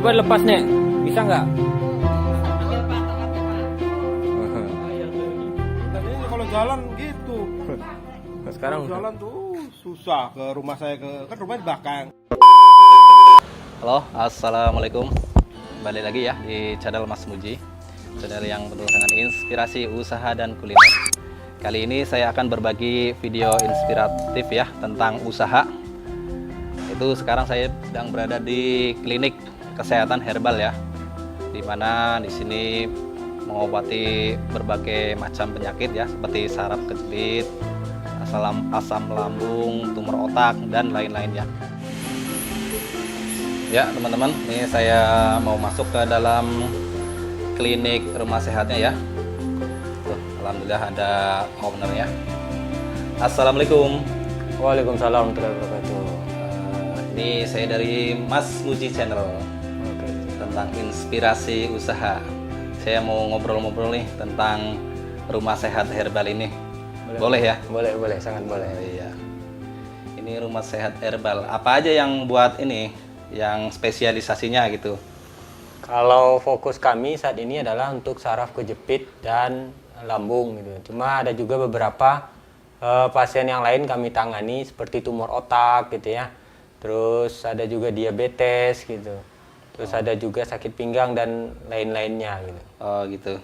Coba lepas nih, bisa nggak? Tadinya kalau jalan gitu. Nah, sekarang Jalan tuh susah ke rumah saya kan rumahnya di belakang. Halo, assalamualaikum. Kembali lagi ya di channel Mas Muji, channel yang penuh dengan inspirasi usaha dan kuliner. Kali ini saya akan berbagi video inspiratif ya tentang usaha. Itu sekarang saya sedang berada di klinik kesehatan herbal ya, dimana di sini mengobati berbagai macam penyakit ya, seperti saraf kejepit, asam lambung, tumor otak, dan lain-lainnya. Ya teman-teman, ini saya mau masuk ke dalam klinik rumah sehatnya ya. Tuh, alhamdulillah ada ownernya. Assalamualaikum. Waalaikumsalam warahmatullahi wabarakatuh. Ini saya dari Mas Muji Channel tentang inspirasi usaha. Saya mau ngobrol-ngobrol nih tentang rumah sehat herbal ini. Boleh ya? Boleh, sangat boleh. Oh, iya. Ini rumah sehat herbal. Apa aja yang buat ini? Yang spesialisasinya gitu. Kalau fokus kami saat ini adalah untuk saraf kejepit dan lambung gitu. Cuma ada juga beberapa pasien yang lain kami tangani seperti tumor otak gitu ya. Terus ada juga diabetes gitu. Terus ada juga sakit pinggang dan lain-lainnya gitu. Oh gitu.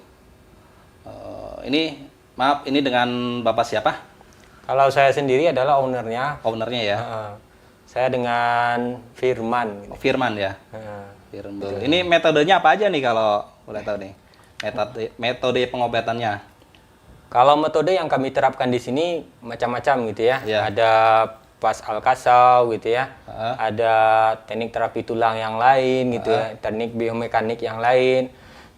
Ini maaf, ini dengan Bapak siapa? Kalau saya sendiri adalah ownernya. Ownernya ya. Saya dengan Firman. Oh, Firman ya. Heeh. Firman. Ini metodenya apa aja nih kalau boleh tahu nih? Metode pengobatannya. Kalau metode yang kami terapkan di sini macam-macam gitu ya. Ya. Ada pas al-kasau gitu ya. Ada teknik terapi tulang yang lain gitu ya. Teknik biomekanik yang lain.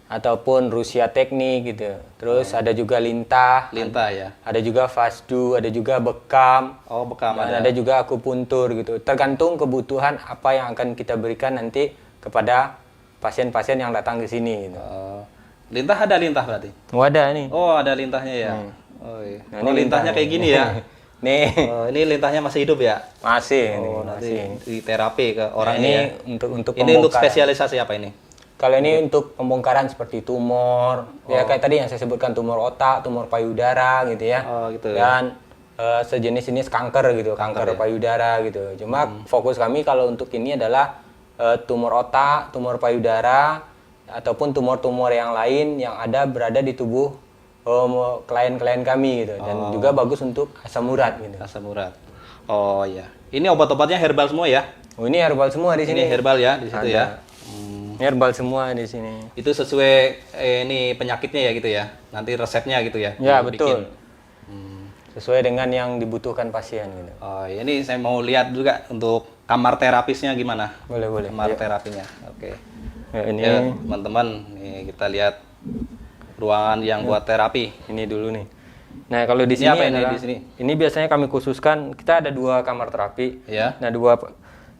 Ataupun Rusia teknik gitu. Terus ada juga lintah. Lintah ya. Ada juga fasdu, ada juga bekam. Oh, bekam dan ada. ada juga akupuntur gitu. Tergantung kebutuhan apa yang akan kita berikan nanti kepada pasien-pasien yang datang ke sini gitu. Lintah ada lintah berarti? Oh, ada nih. Oh, ada lintahnya ya. Oh, iya. Nah, Oh, ini lintahnya kayak gini ya. Nih, Oh, ini lintahnya masih hidup ya? masih Oh, nih, nanti masih. di terapi ke Nah, orangnya ini ya. untuk Ini untuk pembongkaran. spesialisasi apa ini? Kalau ini untuk pembongkaran seperti tumor, ya kayak tadi yang saya sebutkan tumor otak, tumor payudara gitu ya. Oh, gitu ya. Dan sejenis-jenis kanker gitu, kanker ya? payudara gitu. Cuma fokus kami kalau untuk ini adalah tumor otak, tumor payudara, ataupun tumor-tumor yang lain yang ada berada di tubuh klien-klien kami gitu. Dan juga bagus untuk asam urat gitu. Asam urat. Oh iya. Ini obat-obatnya herbal semua ya? Oh, ini herbal semua di sini. Ini herbal ya di situ Ada. ya. Ini herbal semua di sini. Itu sesuai ini penyakitnya ya gitu ya. Nanti resepnya gitu ya. Ya, dibikin. betul. Sesuai dengan yang dibutuhkan pasien gitu. Oh, ini saya mau lihat juga untuk kamar terapisnya gimana? Boleh. Kamar terapinya. Oke. Ya, ini Ya, teman-teman, nih kita lihat ruangan yang buat terapi. ini dulu nih. Nah, kalau di Ini sini apa ini adalah di sini? ini biasanya kami khususkan, kita ada 2 kamar terapi. Ya. Nah,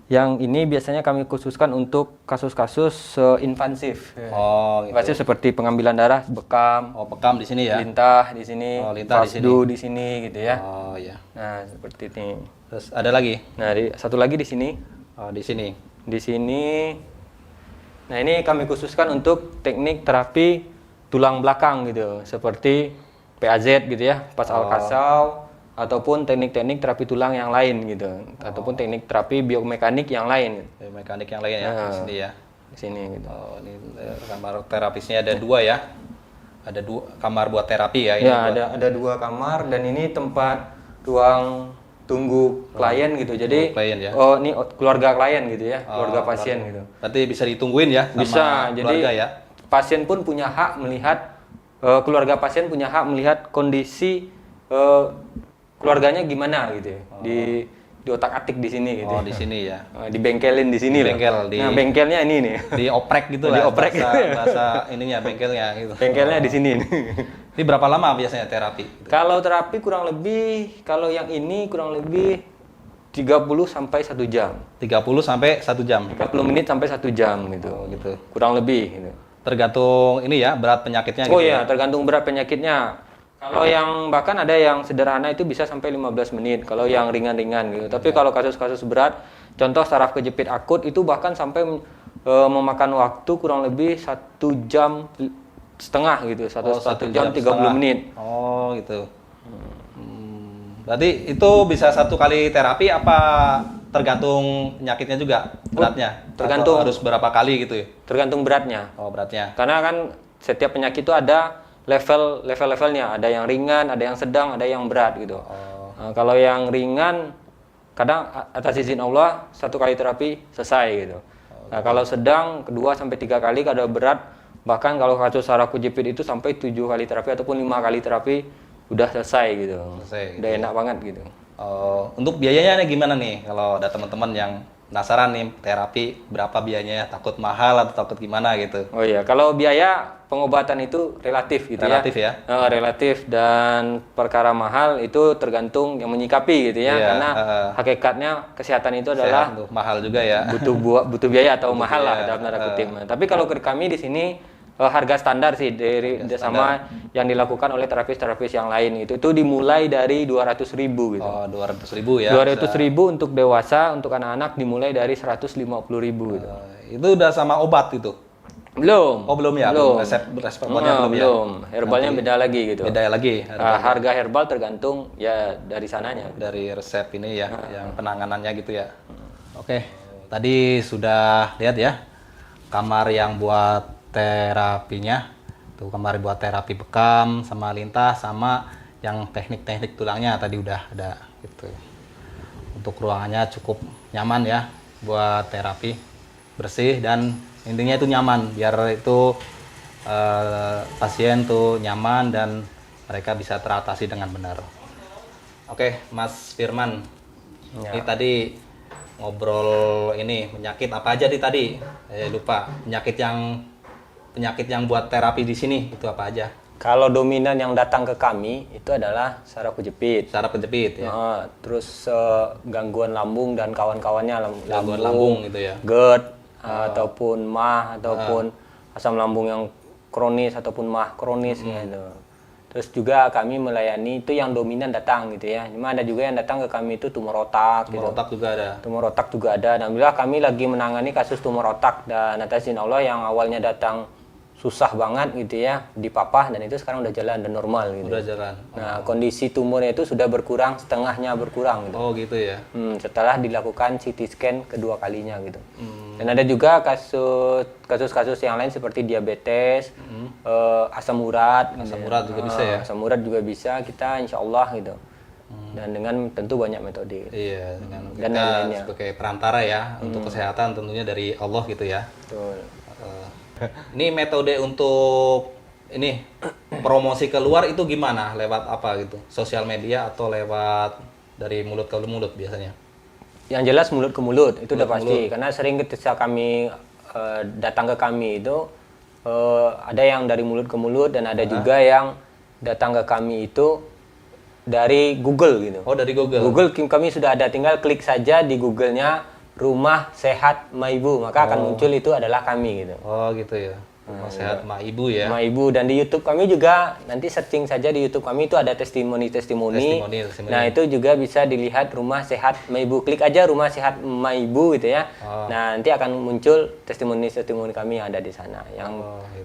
yang ini biasanya kami khususkan untuk kasus-kasus invasif. Oh, gitu. Invasif seperti pengambilan darah, bekam, Oh, bekam di sini ya. lintah di sini, Oh, lintah di fasdu di sini gitu ya. Oh, ya. Nah, seperti ini. Terus ada lagi? Nah, satu lagi di sini. Oh, di sini. Di sini. Nah, ini kami khususkan untuk teknik terapi tulang belakang gitu, seperti PAZ gitu ya, pas al-kasau, ataupun teknik-teknik terapi tulang yang lain gitu, ataupun teknik terapi biomekanik yang lain. Mekanik yang lain ya di sini ya. Di sini gitu. Oh, ini kamar terapisnya ada 2 ya. Ada 2 kamar buat terapi ya ini. Ya, buat- ada 2 kamar dan ini tempat ruang tunggu klien gitu. Jadi klien ya. oh, ini keluarga klien gitu ya, keluarga pasien gitu. Berarti bisa ditungguin ya sama Bisa, keluarga jadi ya. pasien pun punya hak melihat, keluarga pasien punya hak melihat kondisi keluarganya gimana gitu ya. Di otak-atik di sini gitu. Oh, di sini ya. Dibengkelin di sini Di loh. bengkel, Nah, bengkelnya ini nih. Dioprek gitu lah. Dioprek. Bahasa ininya bengkelnya gitu. Bengkelnya di sini nih. Ini berapa lama biasanya terapi? Kalau terapi kurang lebih, kalau yang ini kurang lebih 30 sampai 1 jam. 30 sampai 1 jam. 30 menit sampai 1 jam gitu. Oh, gitu. Kurang lebih gitu. Tergantung ini ya, berat penyakitnya Oh gitu iya, ya. tergantung berat penyakitnya. Kalau yang bahkan ada yang sederhana itu bisa sampai 15 menit. Kalau yang ringan-ringan gitu. Tapi kalau kasus-kasus berat, contoh saraf kejepit akut itu bahkan sampai memakan waktu kurang lebih 1,5 jam gitu, satu jam 30 setengah. menit. Oh gitu. Berarti itu bisa satu kali terapi apa tergantung penyakitnya juga beratnya? tergantung. Atau harus berapa kali gitu ya? Tergantung beratnya. Oh beratnya. Karena kan setiap penyakit itu ada levelnya, ada yang ringan, ada yang sedang, ada yang berat gitu. Oh. Nah, kalau yang ringan, kadang atas izin Allah 1 kali terapi selesai gitu. Nah, kalau sedang 2 sampai 3 kali, kalau berat bahkan kalau kasus saraf kejepit itu sampai 7 kali terapi ataupun 5 kali terapi udah selesai gitu. Selesai, Udah gitu. enak banget gitu. Untuk biayanya nih gimana nih? Kalau ada teman-teman yang penasaran nih terapi berapa biayanya? Takut mahal atau takut gimana gitu? Oh iya, kalau biaya pengobatan itu relatif gitu Relatif ya? Relatif, dan perkara mahal itu tergantung yang menyikapi gitu ya. Iya, Karena hakikatnya kesehatan itu adalah Sehat tuh, mahal juga ya. butuh biaya atau mahal lah biaya, dalam tanda kutip. Tapi kalau kami di sini harga standar sih sama yang dilakukan oleh terapis-terapis yang lain itu dimulai dari 200.000 gitu. Oh, 200.000 ya. 200.000 untuk dewasa, untuk anak-anak dimulai dari 150.000 gitu. Itu udah sama obat gitu? Belum. Oh belum ya? Belum. Resep obatnya belum ya? Belum. Herbalnya Nanti beda lagi gitu. Beda lagi? Harga herbal tergantung ya dari sananya. Dari resep ini ya, yang penanganannya gitu ya. Oke, tadi sudah lihat ya kamar yang buat terapinya. Tuh kamar buat terapi bekam sama lintah sama yang teknik-teknik tulangnya tadi udah ada gitu. Untuk ruangannya cukup nyaman ya buat terapi, bersih dan intinya itu nyaman biar itu pasien tuh nyaman dan mereka bisa teratasi dengan benar. Oke, Mas Firman. Ya. Ini tadi ngobrol ini penyakit apa aja nih tadi? Lupa. Penyakit yang buat terapi di sini itu apa aja? Kalau dominan yang datang ke kami itu adalah saraf kejepit. Saraf kejepit ya. Terus gangguan lambung dan kawan-kawannya, Gangguan lambung gitu ya. GERD ataupun MAH ataupun asam lambung yang kronis ataupun MAH kronis gitu. Terus juga kami melayani itu yang dominan datang gitu ya. Cuma ada juga yang datang ke kami itu tumor otak gitu. Tumor otak juga ada. Tumor otak juga ada. Alhamdulillah kami lagi menangani kasus tumor otak, dan atas izin Allah yang awalnya datang susah banget gitu ya, dipapah, dan itu sekarang udah jalan dan normal gitu. Udah jalan. Nah, kondisi tumornya itu sudah berkurang, setengahnya berkurang gitu. Oh gitu ya. Setelah dilakukan CT scan kedua kalinya gitu. Dan ada juga kasus-kasus yang lain seperti diabetes, asam urat. Asam urat juga bisa ya? Asam urat juga bisa, kita insya Allah gitu. Dan dengan tentu banyak metode. Gitu. Iya, dengan Dan kita lain-lainnya. sebagai perantara ya untuk kesehatan tentunya dari Allah gitu ya. Betul. Ini metode untuk ini promosi keluar itu gimana? Lewat apa gitu? Sosial media atau lewat dari mulut ke mulut biasanya? Yang jelas mulut ke mulut itu udah Mulut ke pasti. mulut. Karena sering ketika kami datang ke kami itu ada yang dari mulut ke mulut, dan ada juga yang datang ke kami itu dari Google gitu. Oh dari Google. Google kami sudah ada, tinggal klik saja di Google-nya Rumah Sehat Ma Ibu, maka akan muncul itu adalah kami gitu. Oh gitu ya. Rumah Sehat Ma Ibu ya. Ma Ibu, dan di YouTube kami juga nanti searching saja di YouTube kami itu ada testimoni. Nah, itu juga bisa dilihat Rumah Sehat Ma Ibu. Klik aja Rumah Sehat Ma Ibu gitu ya. Nah, nanti akan muncul testimoni kami yang ada di sana.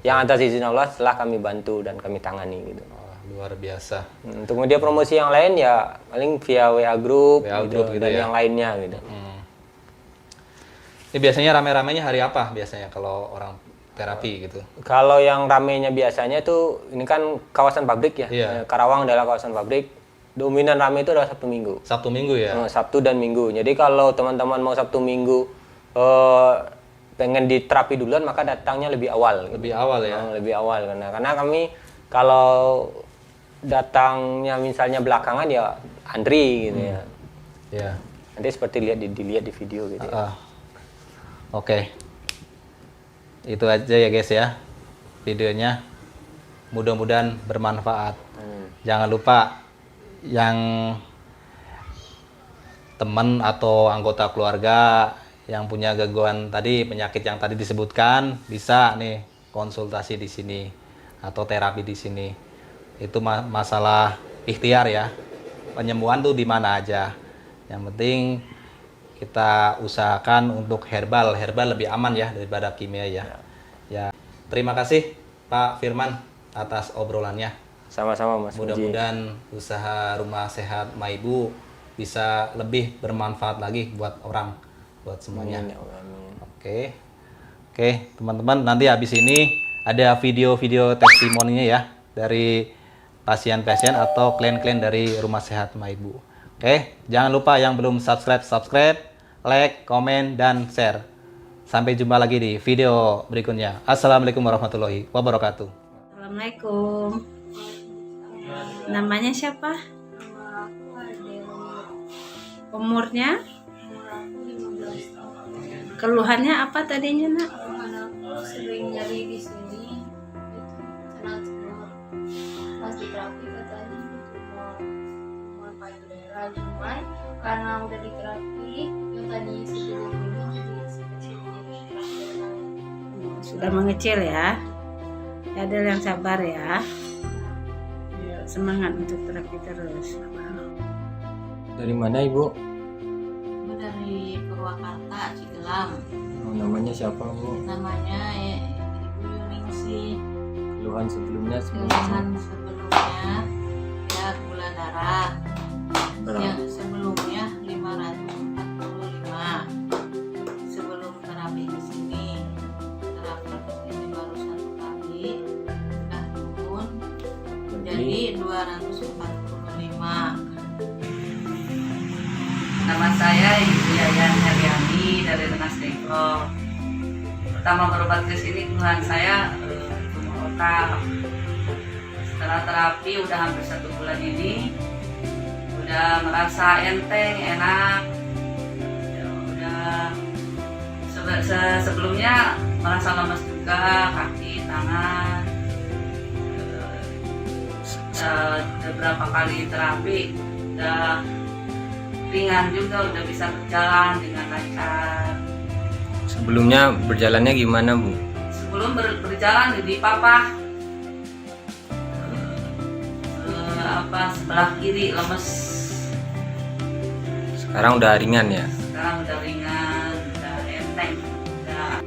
Yang atas izin Allah setelah kami bantu dan kami tangani gitu. Luar biasa. Untuk media promosi yang lain ya paling via WA group, group gitu dan ya. yang lainnya gitu. Ini biasanya rame-ramenya hari apa biasanya kalau orang terapi gitu? Kalau yang ramenya biasanya tuh ini kan kawasan pabrik ya. Iya. Karawang adalah kawasan pabrik. Dominan rame itu adalah Sabtu Minggu. Sabtu Minggu ya? Sabtu dan Minggu. Jadi kalau teman-teman mau Sabtu Minggu pengen diterapi duluan, maka datangnya lebih awal. Lebih awal ya? Lebih awal karena kami kalau datangnya misalnya belakangan ya antri gitu ya. Iya. Nanti seperti dilihat di video gitu. Ya. Oke. Itu aja ya guys ya videonya. Mudah-mudahan bermanfaat. Jangan lupa yang teman atau anggota keluarga yang punya gangguan tadi, penyakit yang tadi disebutkan, bisa nih konsultasi di sini atau terapi di sini. Itu masalah ikhtiar ya. Penyembuhan tuh di mana aja. Yang penting kita usahakan untuk herbal lebih aman ya daripada kimia ya. Ya, terima kasih Pak Firman atas obrolannya. Sama-sama Mas Muji. Mudah-mudahan usaha rumah sehat Maibu bisa lebih bermanfaat lagi buat orang, buat semuanya. Amin, ya Allah, amin. Oke, teman-teman, nanti habis ini ada video-video testimoninya ya dari pasien-pasien atau klien-klien dari rumah sehat Maibu. Oke, jangan lupa yang belum subscribe, like, komen, dan share. Sampai jumpa lagi di video berikutnya. Assalamualaikum warahmatullahi wabarakatuh. Assalamualaikum. Namanya siapa? Nama aku Adel. Umurnya? Umur aku 15 tahun. Keluhannya apa tadinya, Nak? Teman aku sering nyari di sini. Itu kena tumor. Pas di terapi katanya itu tumor payudara. Cuman karena udah di terapi yang tadi sebelum ini jadi sedikit Sudah mengecil ya. Adel yang sabar ya. Semangat untuk terapi terus. Dari mana Ibu? Ibu dari Purwakarta, Cigelam. Oh, namanya siapa Bu? Namanya Ibu Yuningsih. Keluhan sebelumnya Keluhan sebelumnya ya gula darah. Berapa? Yang sebelumnya 545. Sebelum terapi ke sini. Terapi ke sini baru 1 kali. Sudah turun jadi 245. Nama saya Ibu Yayan Heriani dari Rengas Dengklok. Pertama berobat ke sini keluhan saya tumor otak. Setelah terapi udah hampir 1 bulan ini, udah merasa enteng, enak. Ya, udah sebelumnya merasa lemas juga kaki, tangan. Beberapa kali terapi udah ringan juga, udah bisa berjalan dengan lancar. Sebelumnya berjalannya gimana Bu? Sebelum berjalan di papa sebelah kiri lemes. Sekarang udah ringan ya? Sekarang udah ringan, udah enteng, udah.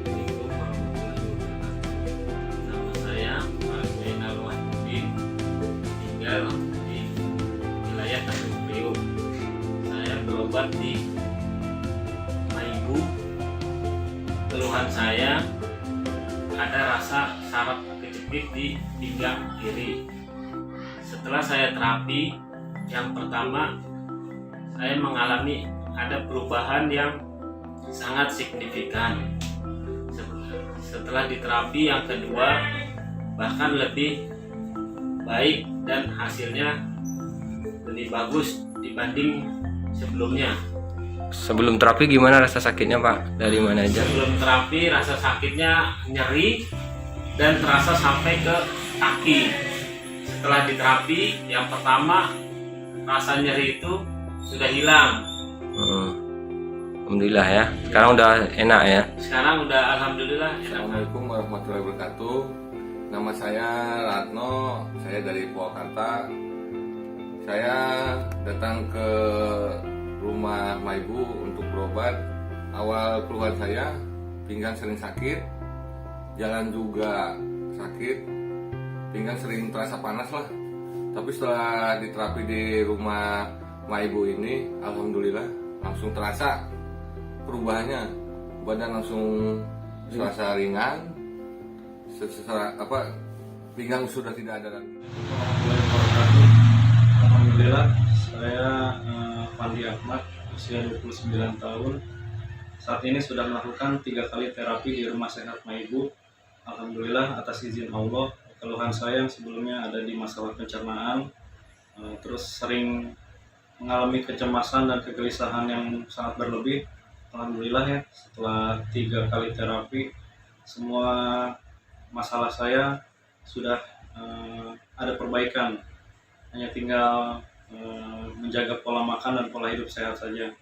Nama saya Pak Zainal Wahyudin, tinggal di wilayah Tanjung Priok. Saya berobat di Maibu. Keluhan saya ada rasa saraf kejepit di pinggang kiri. Setelah saya terapi, yang pertama saya mengalami ada perubahan yang sangat signifikan. Setelah diterapi yang kedua, bahkan lebih baik dan hasilnya lebih bagus dibanding sebelumnya. Sebelum terapi gimana rasa sakitnya Pak? Dari mana aja? Sebelum terapi rasa sakitnya nyeri dan terasa sampai ke kaki. Setelah diterapi yang pertama, rasa nyeri itu sudah hilang. Alhamdulillah ya. Sekarang udah enak ya. Sekarang udah alhamdulillah enak. Assalamualaikum warahmatullahi wabarakatuh. Nama saya Ratno, saya dari Purwakarta. Saya datang ke rumah Maibu untuk berobat. Awal keluhan saya pinggang sering sakit, jalan juga sakit, pinggang sering terasa panas lah. Tapi setelah diterapi di rumah Maibu ini, alhamdulillah langsung terasa perubahannya. Badan langsung terasa ringan, pinggang sudah tidak ada lagi. Alhamdulillah, saya Fandi Ahmad, usia 29 tahun. Saat ini sudah melakukan 3 kali terapi di Rumah Sehat Maibu. Alhamdulillah atas izin Allah, keluhan saya yang sebelumnya ada di masalah pencernaan, terus sering mengalami kecemasan dan kegelisahan yang sangat berlebih. Alhamdulillah ya, setelah 3 kali terapi, semua masalah saya sudah ada perbaikan. Hanya tinggal menjaga pola makan dan pola hidup sehat saja.